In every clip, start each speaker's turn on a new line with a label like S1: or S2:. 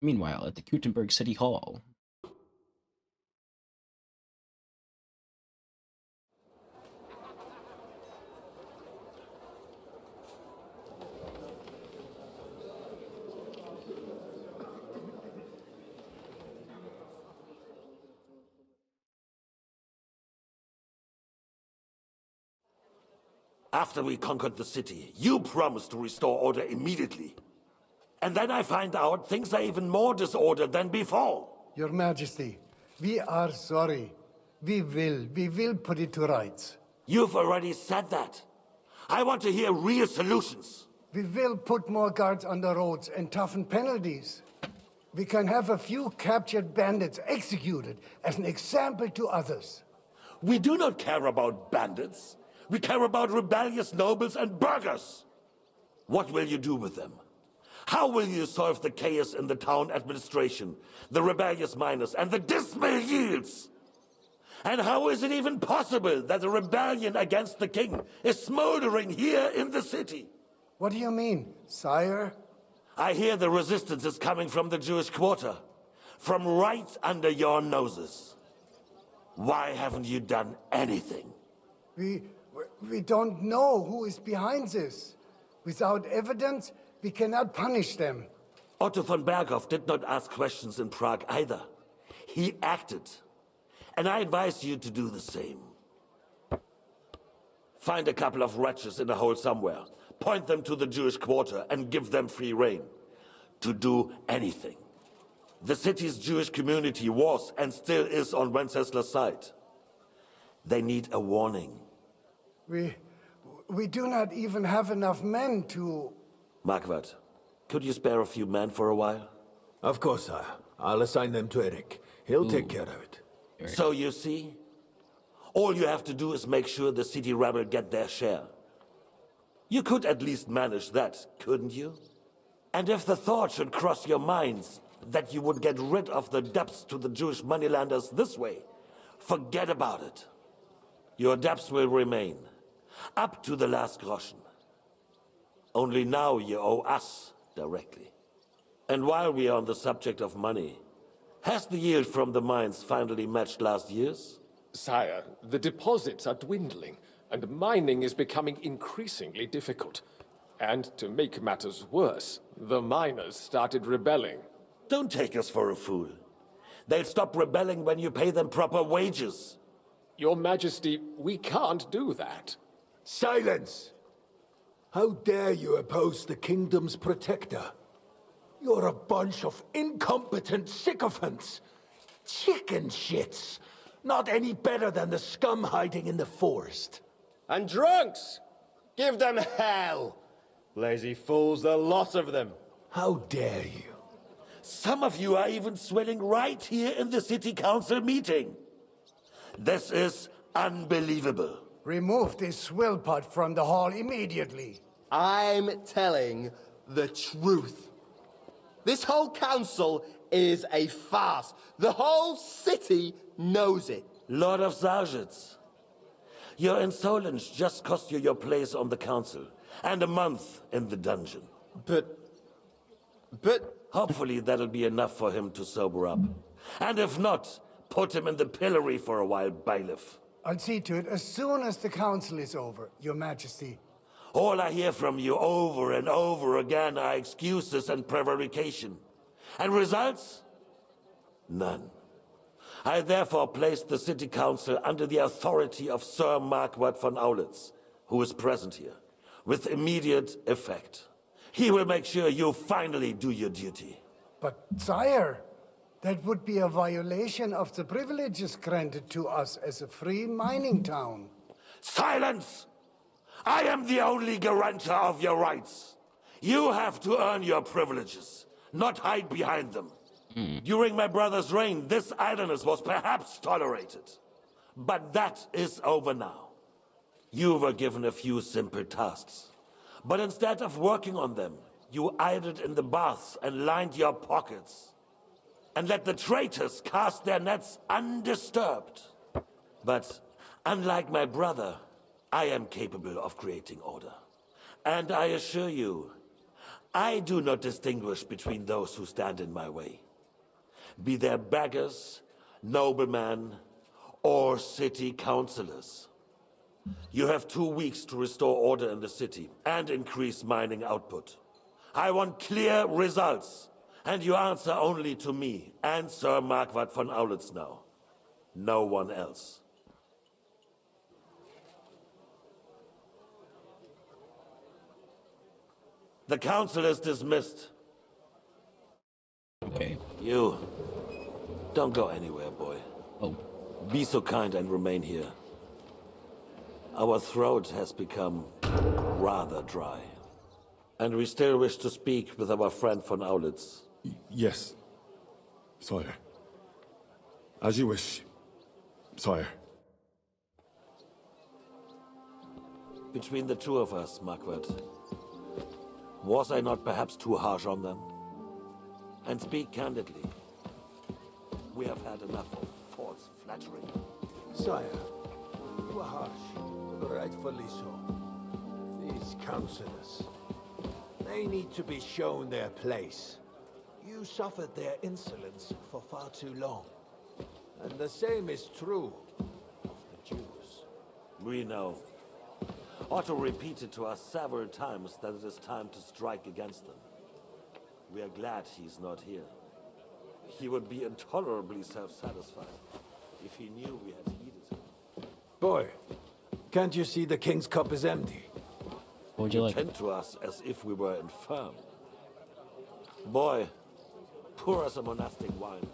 S1: Meanwhile, at the Gutenberg City Hall.
S2: After we conquered the city, you promised to restore order immediately. And then I find out things are even more disordered than before.
S3: Your Majesty, we are sorry. We will put it to rights.
S2: You've already said that. I want to hear real solutions.
S3: We will put more guards on the roads and toughen penalties. We can have a few captured bandits executed as an example to others.
S2: We do not care about bandits. We care about rebellious nobles and burghers. What will you do with them? How will you solve the chaos in the town administration, the rebellious miners, and the dismal yields? And how is it even possible that a rebellion against the king is smoldering here in the city?
S3: What do you mean, sire?
S2: I hear the resistance is coming from the Jewish quarter, from right under your noses. Why haven't you done anything?
S3: We don't know who is behind this. Without evidence, we cannot punish them.
S2: Otto von Berghoff did not ask questions in Prague either. He acted. And I advise you to do the same. Find a couple of wretches in a hole somewhere, point them to the Jewish quarter, and give them free rein to do anything. The city's Jewish community was and still is on Wenceslas' side. They need a warning.
S3: We do not even have enough men to...
S2: Marquardt, could you spare a few men for a while?
S4: Of course, sire. I'll assign them to Eric. He'll take care of it.
S2: So you see, all you have to do is make sure the city rebel get their share. You could at least manage that, couldn't you? And if the thought should cross your minds that you would get rid of the debts to the Jewish moneylenders this way, forget about it. Your debts will remain, up to the last groschen. Only now you owe us directly. And while we are on the subject of money, has the yield from the mines finally matched last year's?
S5: Sire, the deposits are dwindling, and mining is becoming increasingly difficult. And to make matters worse, the miners started rebelling.
S2: Don't take us for a fool. They'll stop rebelling when you pay them proper wages.
S5: Your Majesty, we can't do that.
S4: Silence! How dare you oppose the kingdom's protector? You're a bunch of incompetent sycophants. Chicken shits. Not any better than the scum hiding in the forest.
S6: And drunks! Give them hell! Lazy fools, the lot of them.
S4: How dare you?
S2: Some of you are even swilling right here in the city council meeting. This is unbelievable.
S3: Remove this swill pot from the hall immediately.
S6: I'm telling the truth. This whole council is a farce. The whole city knows it.
S2: Lord of Sargitz, your insolence just cost you your place on the council and a month in the dungeon.
S6: But...
S2: Hopefully that'll be enough for him to sober up. And if not, put him in the pillory for a while, bailiff.
S3: I'll see to it as soon as the council is over, Your Majesty.
S2: All I hear from you over and over again are excuses and prevarication. And results? None. I therefore place the city council under the authority of Sir Marquardt von Aulitz, who is present here, with immediate effect. He will make sure you finally do your duty.
S3: But, sire, that would be a violation of the privileges granted to us as a free mining town.
S2: Silence! I am the only guarantor of your rights. You have to earn your privileges, not hide behind them. During my brother's reign, this idleness was perhaps tolerated. But that is over now. You were given a few simple tasks. But instead of working on them, you idled in the baths and lined your pockets. And let the traitors cast their nets undisturbed. But unlike my brother, I am capable of creating order. And I assure you, I do not distinguish between those who stand in my way. Be they beggars, noblemen, or city councillors. You have 2 weeks to restore order in the city and increase mining output. I want clear results, and you answer only to me and Sir Marquardt von Aulitz now. No one else. The council is dismissed.
S1: Okay.
S2: You, don't go anywhere, boy.
S1: Oh,
S2: Be so kind and remain here. Our throat has become rather dry. And we still wish to speak with our friend von Aulitz.
S7: Yes, sire. As you wish, sire.
S2: Between the two of us, Marquardt, was I not perhaps too harsh on them? And speak candidly, we have had enough of false flattery.
S4: Sire, you are harsh, but rightfully so. These councillors, they need to be shown their place. You suffered their insolence for far too long. And the same is true of the Jews.
S2: We know. Otto repeated to us several times that it is time to strike against them. We are glad he's not here. He would be intolerably self-satisfied if he knew we had heeded him.
S4: Boy, can't you see the King's cup is empty?
S1: what would you like?
S2: Tend to us as if we were infirm. Boy, pour us a monastic wine.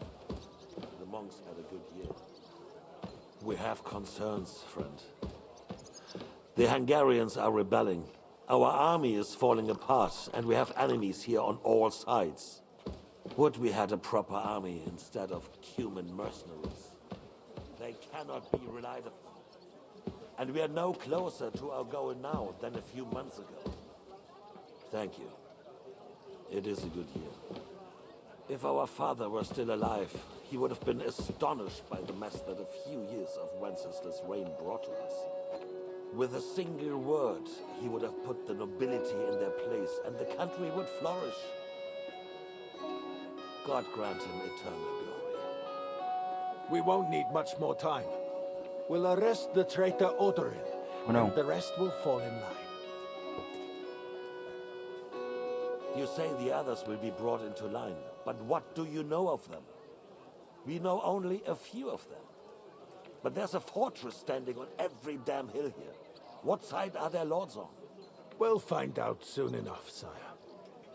S2: The monks had a good year. We have concerns, friend. The Hungarians are rebelling. Our army is falling apart, and we have enemies here on all sides. Would we had a proper army instead of human mercenaries? They cannot be relied upon. And we are no closer to our goal now than a few months ago. Thank you. It is a good year. If our father were still alive, he would have been astonished by the mess that a few years of Wenceslas' reign brought to us. With a single word, he would have put the nobility in their place, and the country would flourish. God grant him eternal glory.
S4: We won't need much more time. We'll arrest the traitor Odorin,
S1: Oh, no.
S4: and the rest will fall in line.
S2: You say the others will be brought into line, but what do you know of them? We know only a few of them. But there's a fortress standing on every damn hill here. What side are their lords on?
S4: We'll find out soon enough, sire.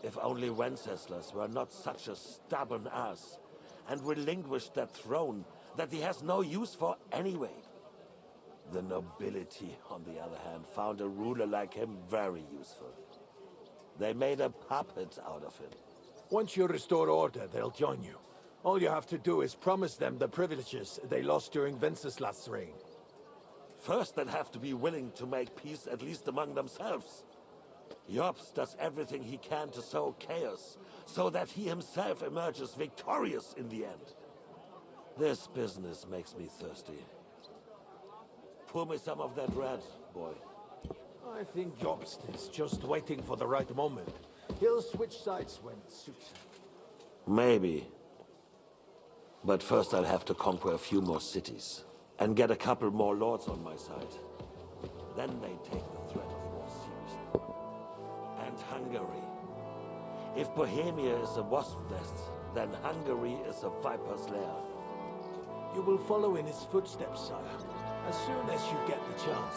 S2: If only Wenceslas were not such a stubborn ass, and relinquished that throne that he has no use for anyway. The nobility, on the other hand, found a ruler like him very useful. They made a puppet out of him.
S4: Once you restore order, they'll join you. All you have to do is promise them the privileges they lost during Wenceslas' reign.
S2: First, they'll have to be willing to make peace at least among themselves. Jobs does everything he can to sow chaos, so that he himself emerges victorious in the end. This business makes me thirsty. Pour me some of that red, boy.
S4: I think Jobst is just waiting for the right moment. He'll switch sides when it suits him.
S2: Maybe. But first I'll have to conquer a few more cities, and get a couple more lords on my side. Then they take the threat of war seriously. And Hungary. If Bohemia is a wasp nest, then Hungary is a viper's lair.
S4: You will follow in his footsteps, sire, as soon as you get the chance.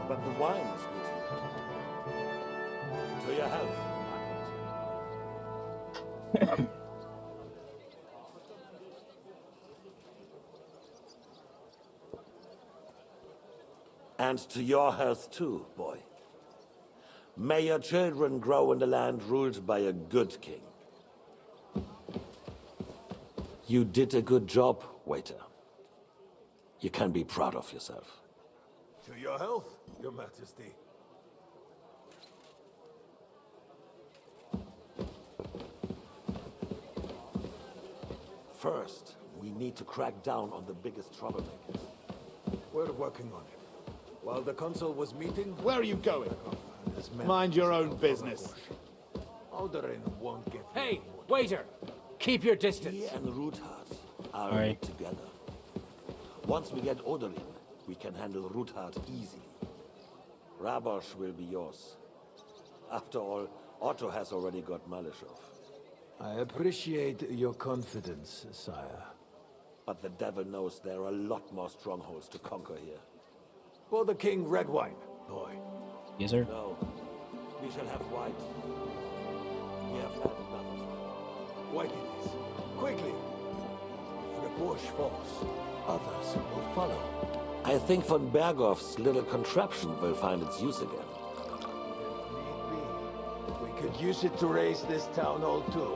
S2: But the wine is good here. To your health. And to your health too, boy. May your children grow in a land ruled by a good king. You did a good job, waiter. You can be proud of yourself.
S4: To your health, Your Majesty.
S2: First, we need to crack down on the biggest troublemakers.
S4: We're working on it. While the consul was meeting,
S8: Where are you going?
S4: his men
S8: Mind your own business.
S4: Alderaan won't give me
S9: Hey,
S4: more.
S9: waiter! Keep your distance.
S2: He and Ruthard are
S1: Aye.
S2: in it together. Once we get Odorin, we can handle Ruthard easily. Rabosh will be yours. After all, Otto has already got Malishov.
S4: I appreciate your confidence, sire.
S2: But the devil knows there are a lot more strongholds to conquer here.
S4: For the king, red wine, boy.
S1: Yes, sir.
S2: No, we shall have white. We have had enough of it.
S4: White it is. Quickly. If the bush falls, others will follow.
S2: I think von Berghoff's little contraption will find its use again.
S4: We could use it to raise this town hall too.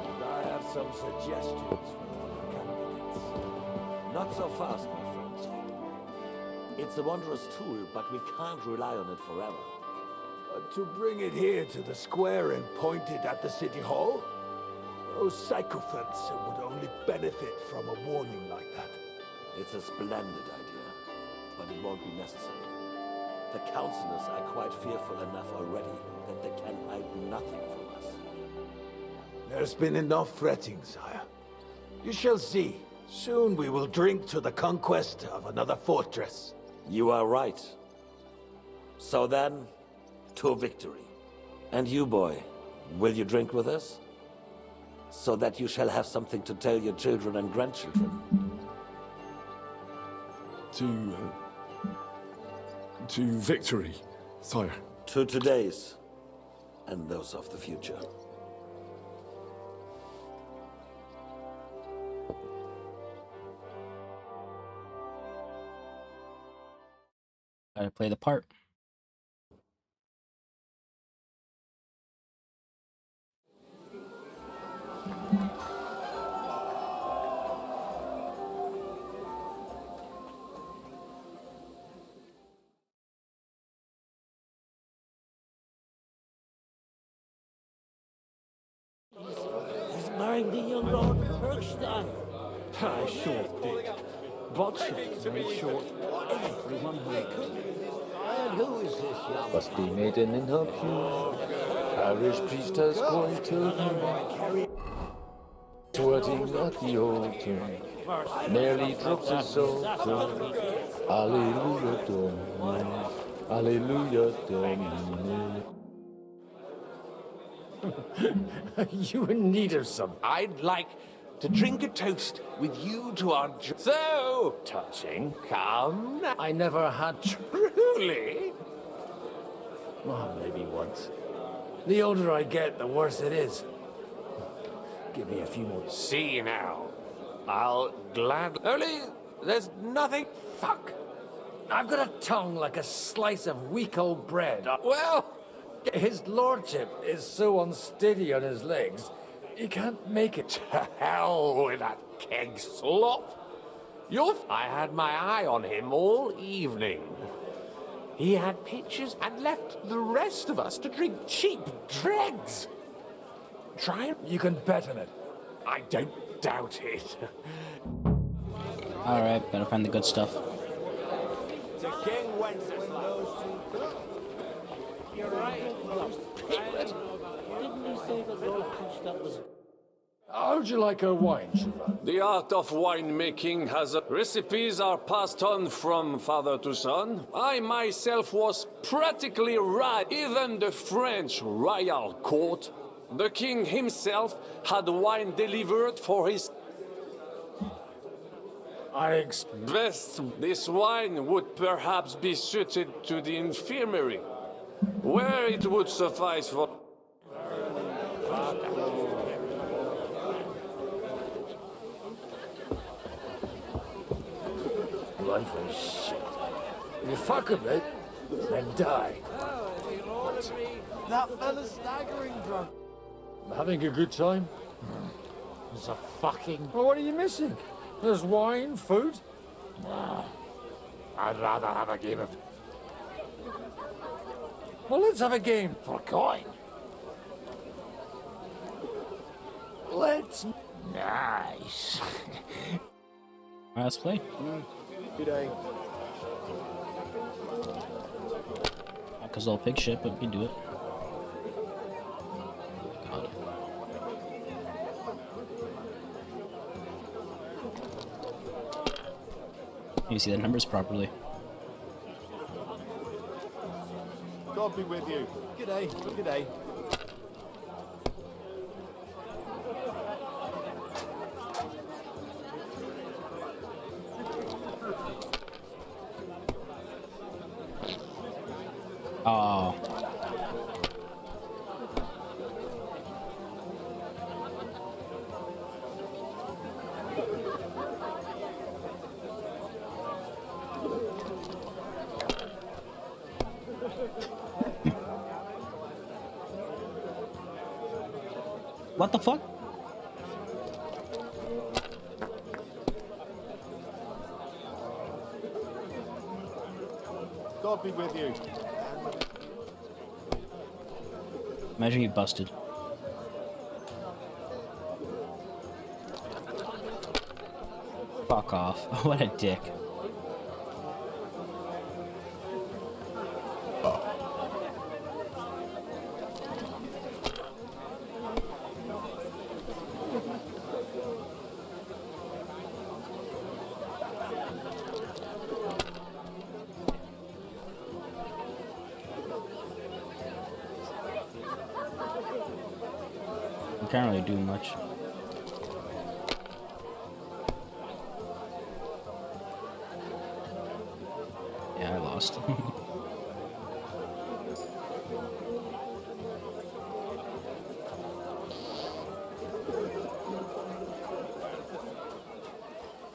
S4: And I have some suggestions for other candidates.
S2: Not so fast, my friend. It's a wondrous tool, but we can't rely on it forever.
S4: But to bring it here to the square and point it at the city hall? Those sycophants would only benefit from a warning like that.
S2: It's a splendid idea, but it won't be necessary. The councillors are quite fearful enough already that they can hide nothing from us.
S4: There's been enough fretting, sire. You shall see. Soon we will drink to the conquest of another fortress.
S2: You are right. So then, to victory. And you, boy, will you drink with us? So that you shall have something to tell your children and grandchildren.
S7: To victory, sire.
S2: To today's, and those of the future.
S1: Gotta play the part.
S2: He's marrying the young Lord Bergstein.
S10: I sure did. Bolsheviks made sure everyone heard.
S2: And who is this young
S11: Must be maiden in her pew. Parish priest has called to him. Sweating at the altar. Nearly drops his soul. Alleluia Domine. Alleluia Domine.
S9: You in need of some.
S10: I'd like to drink a toast with you to our so touching. Come.
S9: I never had
S10: Truly.
S9: Well, maybe once. The older I get, the worse it is. Give me a few more.
S10: See now. I'll gladly. Only there's nothing. Fuck.
S9: I've got a tongue like a slice of weak old bread.
S10: Well,
S9: His lordship is so unsteady on his legs, he can't make it.
S10: to hell with that keg slop. I had my eye on him all evening. He had pictures and left the rest of us to drink cheap dregs. Try it.
S9: You can bet on it.
S10: I don't doubt it.
S1: Alright, gotta find the good stuff.
S10: The king Wenceslas. You're right.
S2: Didn't he say the Lord that was...
S9: How'd you like a wine, Shiva?
S11: The art of winemaking has recipes are passed on from father to son. I myself was practically right. Even the French royal court, the king himself had wine delivered for his best. This wine would perhaps be suited to the infirmary, where it would suffice for.
S9: Life is shit. If you fuck a bit, then die.
S3: That fella's staggering drunk.
S9: Having a good time?
S3: It's a fucking...
S9: Well, what are you missing? There's wine, food.
S3: I'd rather have a game of...
S9: Well, let's have a game.
S3: For coin.
S9: Let's...
S3: Nice.
S1: Alright, let's play.
S4: Good day.
S1: Because little pig shit, but we can do it. God. You see the numbers properly.
S8: God be with you. G'day. G'day.
S1: Oh. What the fuck?
S8: God be with you.
S1: Imagine you busted. Fuck off. What a dick. Can't really do much. Yeah, I lost.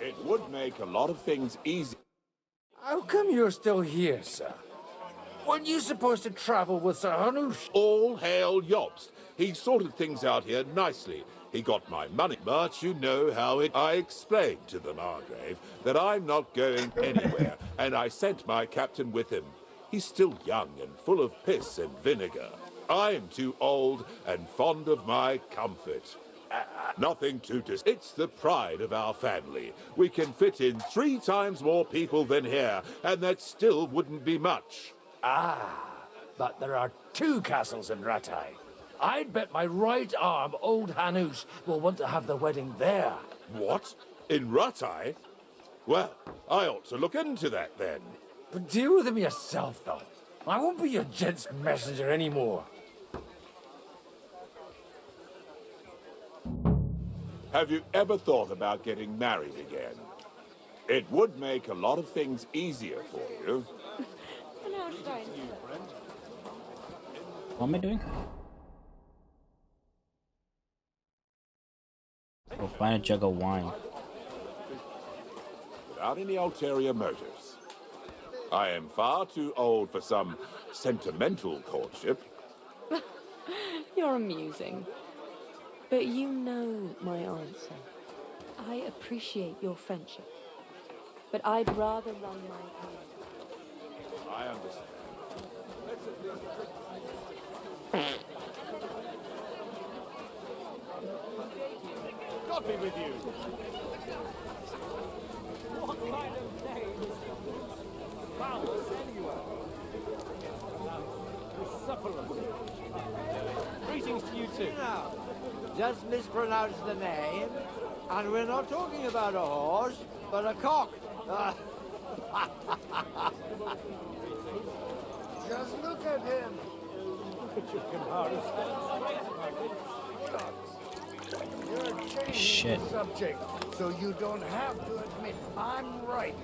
S12: It would make a lot of things easy.
S9: How come you're still here, sir? Weren't you supposed to travel with Sir Hans?
S12: All hail Jobst. He sorted things out here nicely. He got my money, but you know how it... I explained to the Margrave that I'm not going anywhere, and I sent my captain with him. He's still young and full of piss and vinegar. I'm too old and fond of my comfort. Nothing to It's the pride of our family. We can fit in 3 times more people than here, and that still wouldn't be much.
S9: But there are 2 castles in Rattay. I'd bet my right arm old Hanus will want to have the wedding there.
S12: What? In Rattay? Well, I ought to look into that then.
S9: But deal with him yourself, though. I won't be your gent's messenger anymore.
S12: Have you ever thought about getting married again? It would make a lot of things easier for you.
S1: What am I doing? Oh, find a jug of wine.
S12: Without any ulterior motives. I am far too old for some sentimental courtship.
S13: You're amusing. But you know my answer. I appreciate your friendship. But I'd rather run my own.
S12: I understand.
S8: God be with you.
S14: What kind of name is Foul's anyway? Greetings to you too.
S15: Now, just mispronounce the name, and we're not talking about a horse, but a cock.
S3: Just look at him. You're changing
S1: Shit.
S3: the subject, so you don't have to admit I'm right.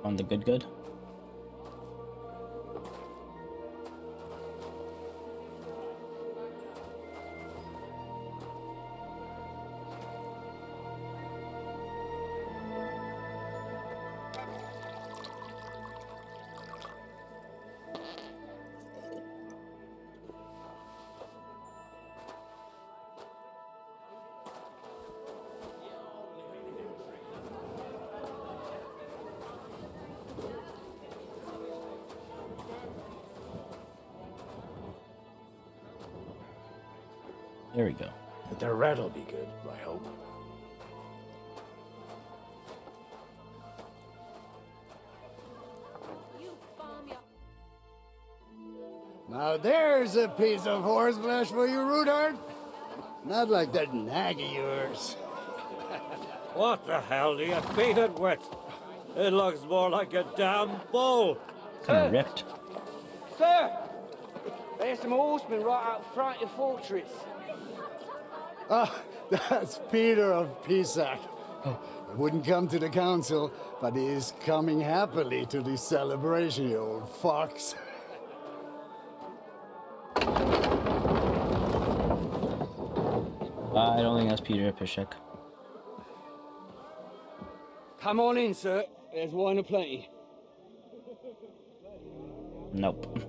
S1: On the good. There we go.
S9: But the red'll be good, I hope.
S3: Now there's a piece of horseflesh for you, Rudart. Not like that nag of yours.
S16: What the hell do you feed it with? It looks more like a damn bull.
S1: Kind of ripped.
S15: Sir! There's some horsemen right out front of the fortress.
S3: Ah, that's Peter of Pisac. He wouldn't come to the council, but he is coming happily to the celebration, you old fox.
S1: I don't think that's Peter Pisac.
S15: Come on in, sir. There's wine aplenty.
S1: Nope.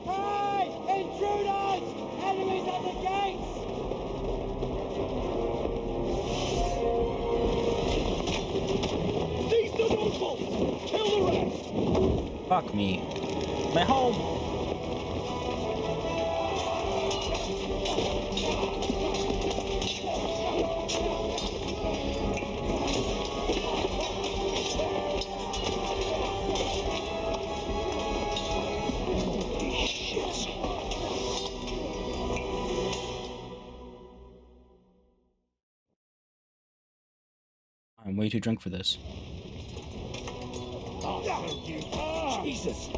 S14: Hey! Intruders! Enemies at the gates! Seize the nobles! Kill the rest!
S1: Fuck me. My home! I'm way too drunk for this.
S9: Jesus!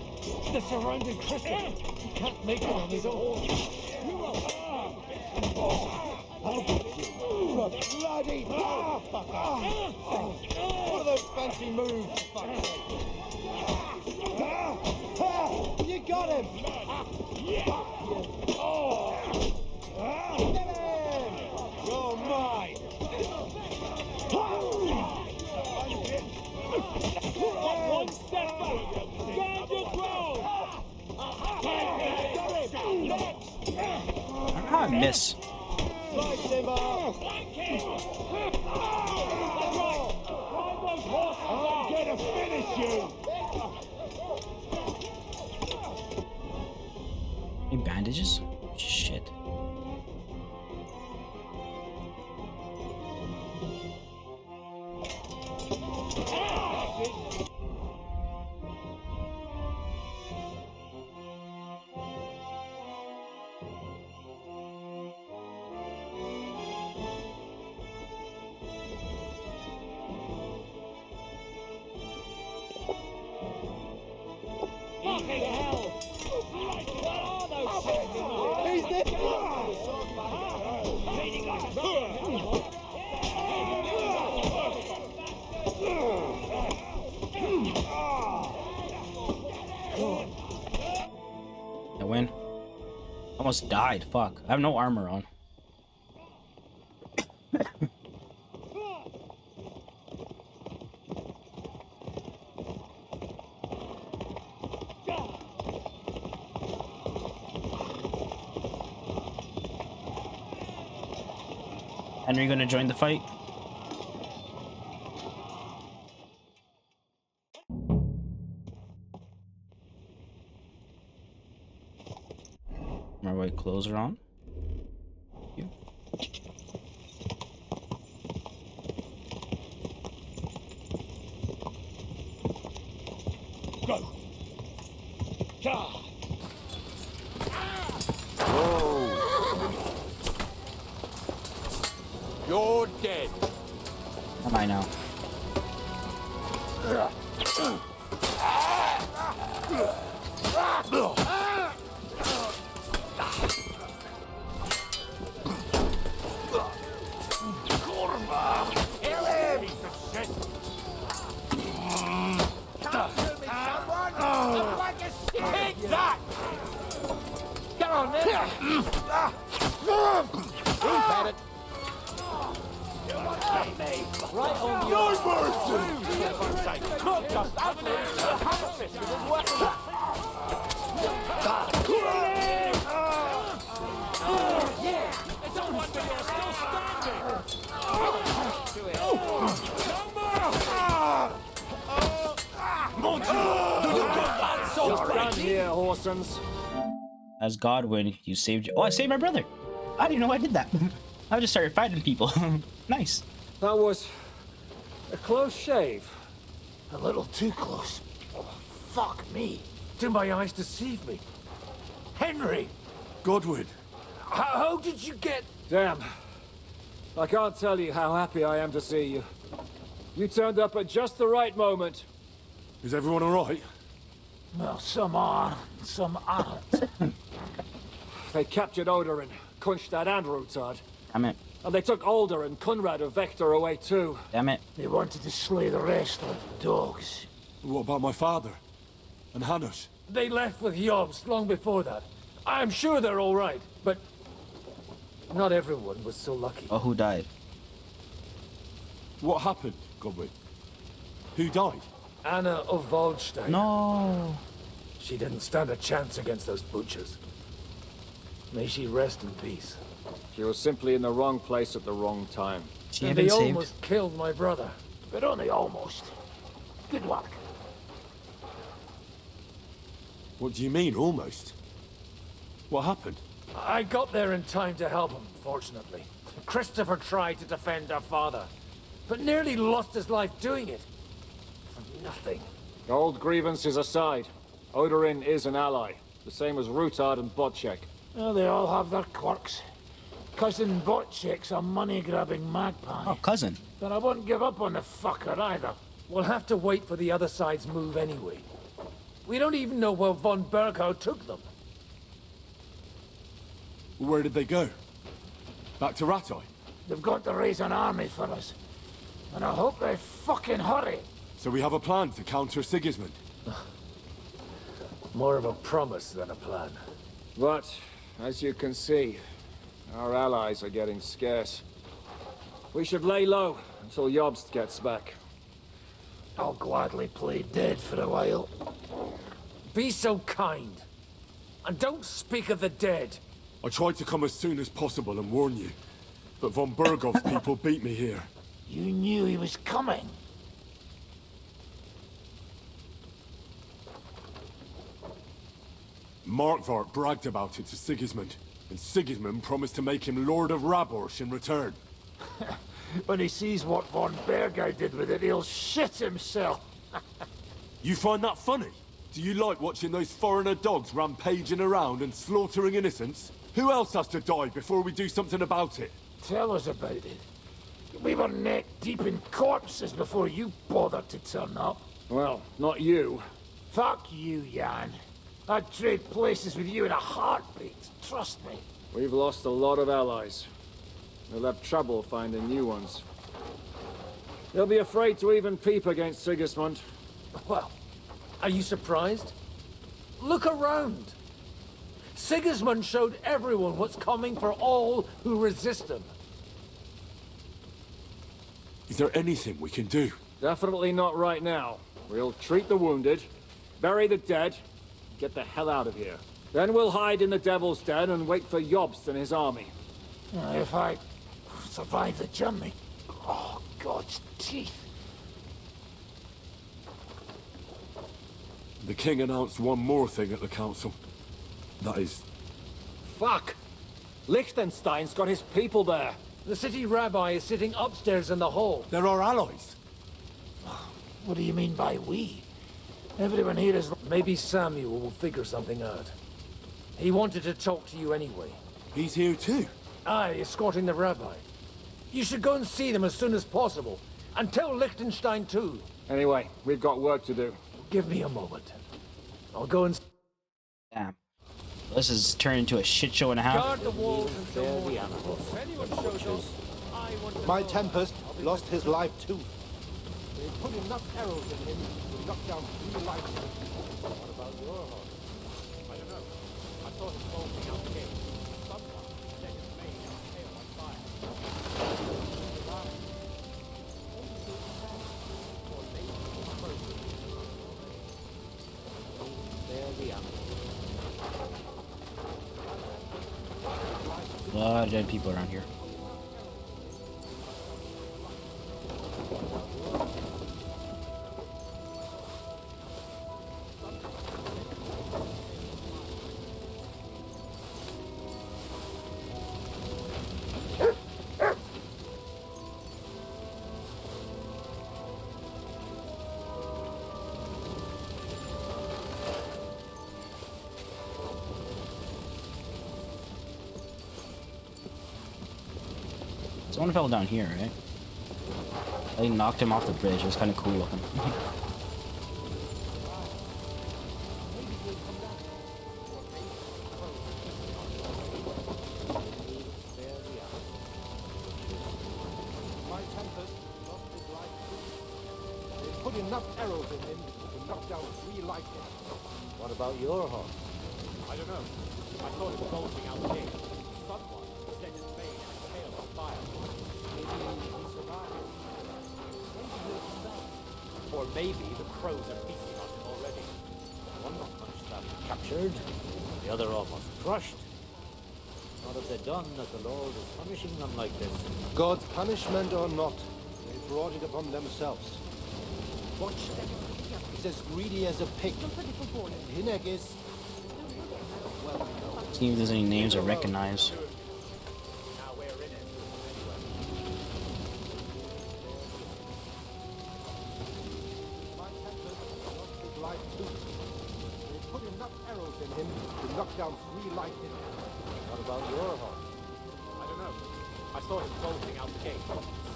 S9: The surrounding Christian! He can't make it on his own!
S15: Bloody motherfucker! What are those fancy moves, fuck's sake? You got him! Get him! You're mine!
S14: One step back! Stand your ground!
S1: How I miss?
S14: Slice him up! I'm gonna finish you!
S1: Any bandages? Shit.
S14: Fucking hell! What are those things? Who's this?
S1: I win. Almost died. Fuck. I have no armor on. Henry gonna join the fight? My white clothes are on. Thank you.
S14: Go!
S12: You're dead.
S1: Am I now?
S14: Kill him! Take that! Get on then!
S15: Who's had it?
S14: Right on
S15: No
S14: mercy! Look, just have a fist with his weapon! Yeah! It's all one you're still standing!
S5: citizens.
S1: As Godwin, you saved your... Oh, I saved my brother. I didn't know I did that. I just started fighting people. Nice.
S9: That was a close shave. A little too close. Oh, fuck me. Do my eyes deceive me? Henry!
S7: Godwin!
S9: How did you get...
S5: Damn. I can't tell you how happy I am to see you. You turned up at just the right moment.
S7: Is everyone alright?
S9: Well, some are, some aren't.
S5: They captured Odorin, Kunstad and Rutard.
S1: Damn it.
S5: And they took Alder and Kunrad of Vector away too.
S1: Damn it.
S9: They wanted to slay the rest like dogs.
S7: What about my father? And Hanush?
S9: They left with Yobst long before that. I'm sure they're all right, but not everyone was so lucky.
S1: Oh, who died?
S7: What happened, Godwin? Who died?
S9: Anna of Waldstein.
S1: No.
S9: She didn't stand a chance against those butchers. May she rest in peace.
S5: She was simply in the wrong place at the wrong time.
S1: She
S9: And
S1: had
S9: they
S1: been saved.
S9: almost killed my brother. But only almost. Good luck.
S7: What do you mean, almost? What happened?
S9: I got there in time to help him, fortunately. Christopher tried to defend our father, but nearly lost his life doing it. For nothing.
S5: Old grievances aside, Odorin is an ally. The same as Rutard and Botchek.
S9: Well, they all have their quirks. Cousin Botchek's a money-grabbing magpie.
S1: Oh, cousin.
S9: But I wouldn't give up on the fucker either. We'll have to wait for the other side's move anyway. We don't even know where von Berghow took them.
S7: Where did they go? Back to Rattay?
S9: They've got to raise an army for us. And I hope they fucking hurry.
S7: So we have a plan to counter Sigismund?
S9: More of a promise than a plan.
S5: But, as you can see, our allies are getting scarce. We should lay low until Jobst gets back.
S9: I'll gladly play dead for a while. Be so kind. And don't speak of the dead.
S7: I tried to come as soon as possible and warn you, but von Bergov's people beat me here.
S9: You knew he was coming.
S7: Markvart bragged about it to Sigismund, and Sigismund promised to make him Lord of Raborsh in return.
S9: When he sees what von Berghow did with it, he'll shit himself.
S7: You find that funny? Do you like watching those foreigner dogs rampaging around and slaughtering innocents? Who else has to die before we do something about it?
S9: Tell us about it. We were neck deep in corpses before you bothered to turn up.
S5: Well, not you.
S9: Fuck you, Jan. I'd trade places with you in a heartbeat. Trust me.
S5: We've lost a lot of allies. We'll have trouble finding new ones. They'll be afraid to even peep against Sigismund.
S9: Well, are you surprised? Look around. Sigismund showed everyone what's coming for all who resist him.
S7: Is there anything we can do?
S5: Definitely not right now. We'll treat the wounded, bury the dead, get the hell out of here. Then we'll hide in the Devil's Den and wait for Jobst and his army.
S9: If I survive the journey... Oh, God's teeth.
S7: The king announced one more thing at the council. That is...
S5: Fuck! Liechtenstein's got his people there.
S9: The city rabbi is sitting upstairs in the hall.
S7: They're our allies.
S9: What do you mean by we? Everyone here is... Maybe Samuel will figure something out. He wanted to talk to you anyway.
S7: He's here too?
S9: Aye, escorting the rabbi. You should go and see them as soon as possible. And tell Liechtenstein too.
S5: Anyway, we've got work to do.
S9: Give me a moment. I'll go and...
S1: Damn. This is turned into a shit show and a half.
S9: Guard the walls until morning. If anyone shows up, I want to
S8: My
S9: know.
S8: Tempest lost his life too. They put enough arrows in him to knock down 3 lights. What about your horse? I don't know. I saw him bolting out the gate. Someone set his mane and tail on fire. There we are.
S1: A lot of dead people around here. Someone fell down here, right? They knocked him off the bridge. It was kind of cool looking.
S8: My tempest lost his life too. They put enough arrows in him to knock down 3 lightning.
S9: What about your horse?
S8: I don't know. I saw him bolting out the gate. Someone set his mane and tail on fire. Maybe he survived. Maybe he'll come back. Or maybe the crows are feasting on him already.
S16: One managed to have him captured, the other almost crushed. What have they done that the Lord is punishing them like this?
S8: God's punishment or not, they brought it upon themselves. Watch them. He's as greedy as a pig. Hinek is...
S1: See if there's any names I recognize.
S8: Now we're in it. My tempest lost his life too. They put enough arrows in him to knock down 3 lightning.
S16: What about your horse?
S8: I don't know. I saw him bolting out the gate.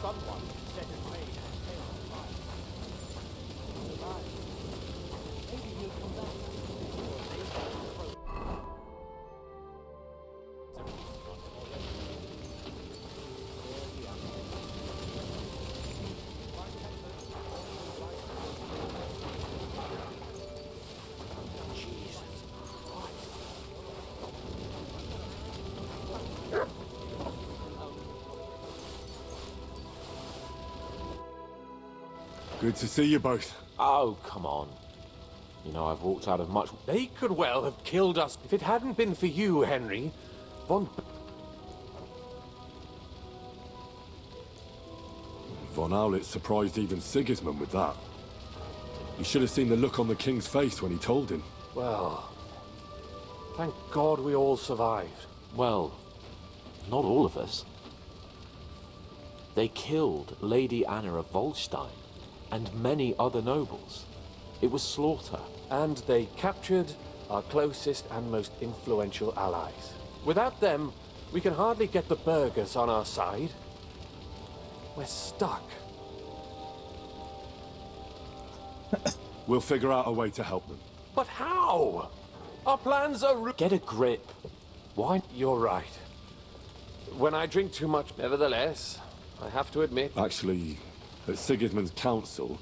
S8: Someone set his mane and tail on fire. He survived. Maybe he'll come back. Or maybe the crows are feasting on him already. There we are. My tempest lost his life too. Jesus Christ.
S7: Good to see you both.
S10: Oh, come on. You know, I've walked out of much. They could well have killed us if it hadn't been for you, Henry. Von
S7: Owlett surprised even Sigismund with that. You should have seen the look on the king's face when he told him.
S10: Well, thank God we all survived. Well, not all of us. They killed Lady Anna of Volstein and many other nobles. It was slaughter. And they captured our closest and most influential allies. Without them, we can hardly get the burghers on our side. We're stuck.
S7: We'll figure out a way to help them.
S10: But how? Our plans are... Get a grip. Why? You're right. When I drink too much, nevertheless, I have to admit...
S7: Actually, at Sigismund's council,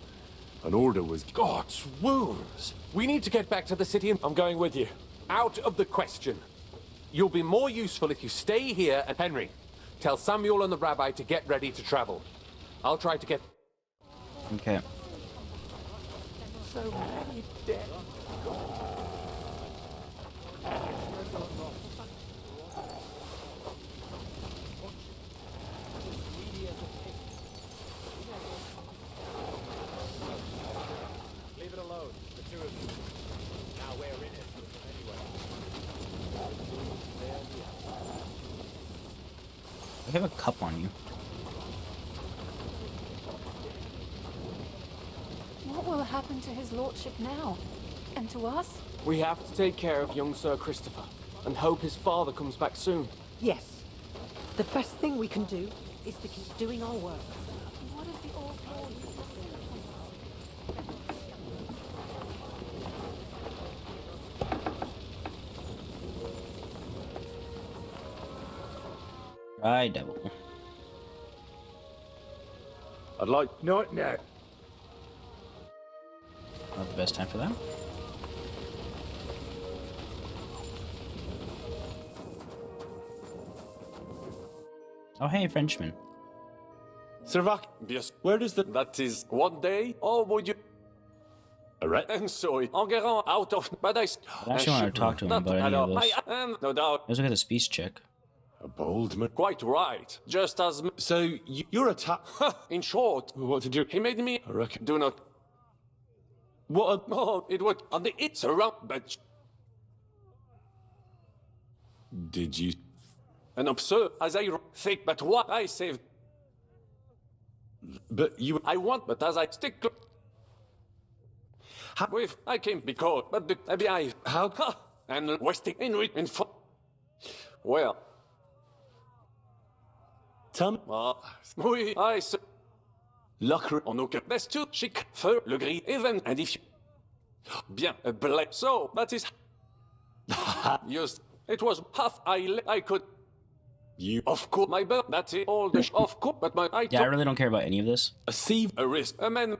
S7: an order was...
S10: God's wounds! We need to get back to the city and... I'm going with you. Out of the question. You'll be more useful if you stay here and... Henry, tell Samuel and the rabbi to get ready to travel. I'll try to get...
S1: Okay.
S10: So many dead.
S8: Leave it alone, the 2 of you. Now we're in it anyway.
S1: I have a cup on you.
S17: What will happen to his lordship now? And to us?
S18: We have to take care of young Sir Christopher and hope his father comes back soon.
S19: Yes. The best thing we can do is to keep doing our work.
S17: What is the old lord?
S1: Right, devil.
S7: I'd like...
S9: Not now.
S1: Not the best time for that. Oh, hey, Frenchman.
S11: Servac, yes. Where is the... That is one day, or would you...
S7: Alright.
S11: And so, Enguerrand out of... But I...
S1: I actually want to talk to him about any of this.
S11: No doubt.
S1: Let's look at the speech check.
S7: A bold man.
S11: Quite right. Just as...
S7: So, you're a
S11: In short...
S7: What did you...
S11: He made me...
S7: I reckon.
S11: Do not...
S7: What a...
S11: Oh, it would... On the... It's around, but...
S7: Did you...
S11: And observe, as I think, but what I saved...
S7: But you...
S11: I want, but as I stick... With... I came because... But the... Maybe I...
S7: How...
S11: And wasting in... Well... Tom? Oui, I se... Locker en aucun. Best too chic, feu, le gris, even, and if you... Bien, black. So, that is... Just, it was half I could... You... Of course, my bird, that's it, all the of course, but my...
S1: Yeah, I really don't care about any of this.
S11: A sieve, a wrist, a man...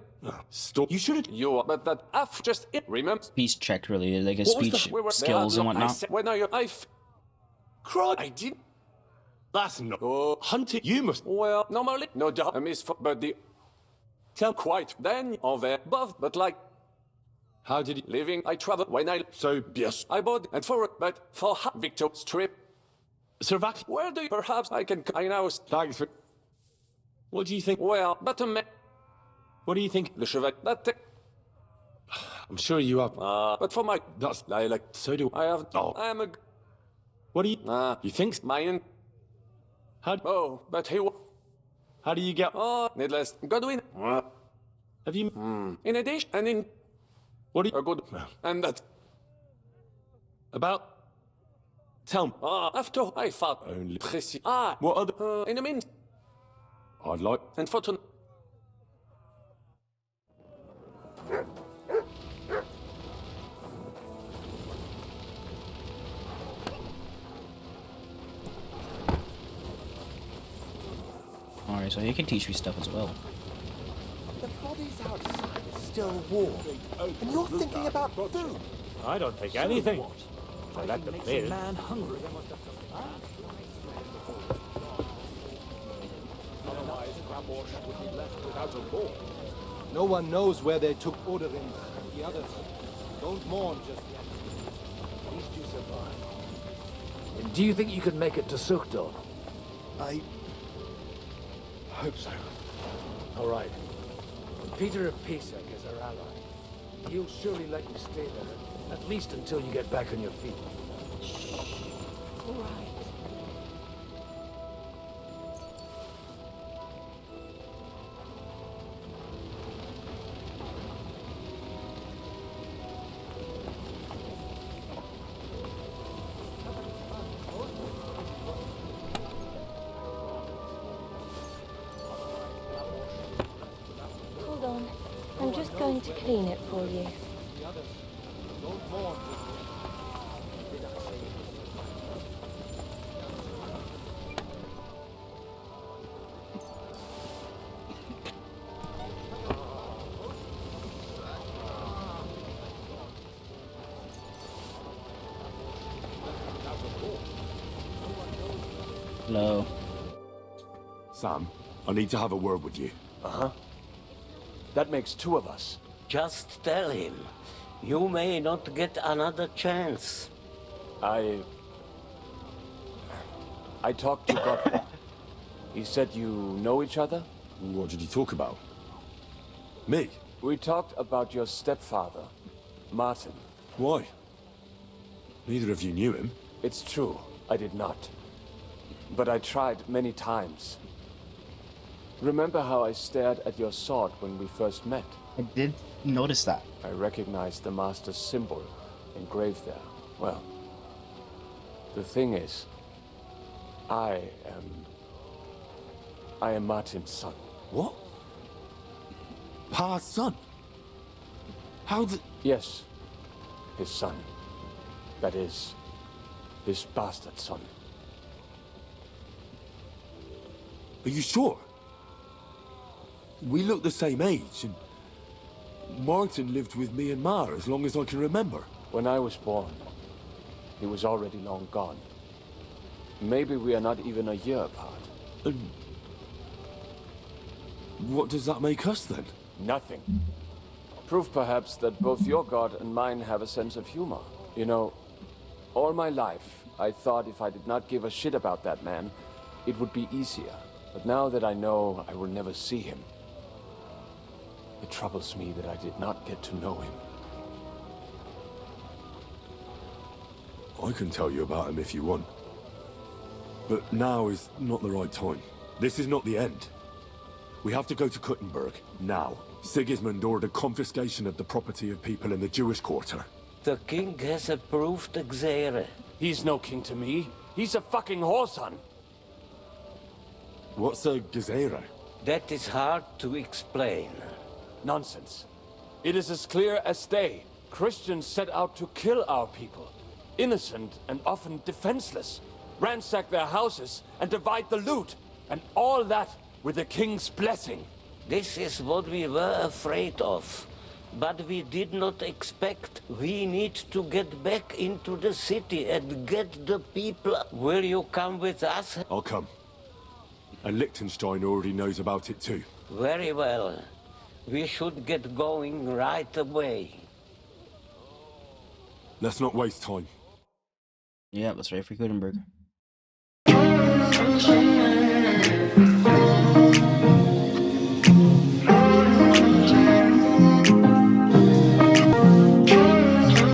S11: Stop. You shouldn't... You are, but that half just it, remember?
S1: Speech check, really, like a speech skills and whatnot.
S11: When cried, I did... That's not... hunting, you must... Well, normally, no doubt, a miss, but the... Tell quite, then, over, above, but like... How did he... Living, I travel when I... So, yes, I bought, and for it, but for Victor Strip... Sir Vax, where do you... Perhaps I can... I now... Thanks for... What do you think? Well, but a man... What do you think? Le Chevalier, that... I'm sure you are. But for my... That's... I like... So do I have... Oh. I am a... What do you... you think? Mine... How... Oh, but he... How do you get... Oh, needless. Godwin. Have you... In addition, and in... What do you... A good... And that... About... Tell me. After I fought... Only... Précis. What other... in a minute. I'd like... And for to...
S1: Alright, so you can teach me stuff as well.
S6: The body's outside is still warm, and you're thinking about food.
S16: I don't think anything. I let them live.
S8: Man hungry. Otherwise, Grabosh would be left without a lord.
S20: No one knows where they took Oderin and the others. Don't mourn just yet. At least you survived.
S9: Do you think you could make it to Sukdol?
S20: I hope so.
S9: All right. Peter of Pisak is our ally. He'll surely let you stay there, at least until you get back on your feet.
S13: All right. Hold on. I'm just going to clean it for you.
S20: The others. Don't mourn just yet. Did I say it?
S1: Hello.
S7: Sam, I need to have a word with you.
S10: Uh-huh. That makes two of us.
S21: Just tell him. You may not get another chance.
S10: I talked to Godwin. He said you know each other?
S7: What did he talk about? Me?
S10: We talked about your stepfather, Martin.
S7: Why? Neither of you knew him.
S10: It's true, I did not. But I tried many times. Remember how I stared at your sword when we first met?
S1: I did notice that.
S10: I recognized the Master's symbol engraved there. Well, the thing is, I am Martin's son.
S7: What? Pa's son? How did...
S10: Yes, his son. That is, his bastard son.
S7: Are you sure? We look the same age, and Martin lived with me and Ma as long as I can remember.
S10: When I was born, he was already long gone. Maybe we are not even a year apart.
S7: And what does that make us then?
S10: Nothing. Proof perhaps that both your god and mine have a sense of humor. You know, all my life, I thought if I did not give a shit about that man, it would be easier. But now that I know I will never see him, it troubles me that I did not get to know him.
S7: I can tell you about him if you want. But now is not the right time. This is not the end. We have to go to Kuttenberg, now. Sigismund ordered confiscation of the property of people in the Jewish quarter.
S21: The king has approved Xere.
S10: He's no king to me. He's a fucking whoreson.
S7: What's a gazera?
S21: That is hard to explain.
S18: Nonsense. It is as clear as day. Christians set out to kill our people. Innocent and often defenseless. Ransack their houses and divide the loot. And all that with the king's blessing.
S21: This is what we were afraid of. But we did not expect. We need to get back into the city and get the people. Will you come with us?
S7: I'll come. And Liechtenstein already knows about it too.
S21: Very well. We should get going right away.
S7: Let's not waste time.
S1: Yeah, let's ready for Gutenberg.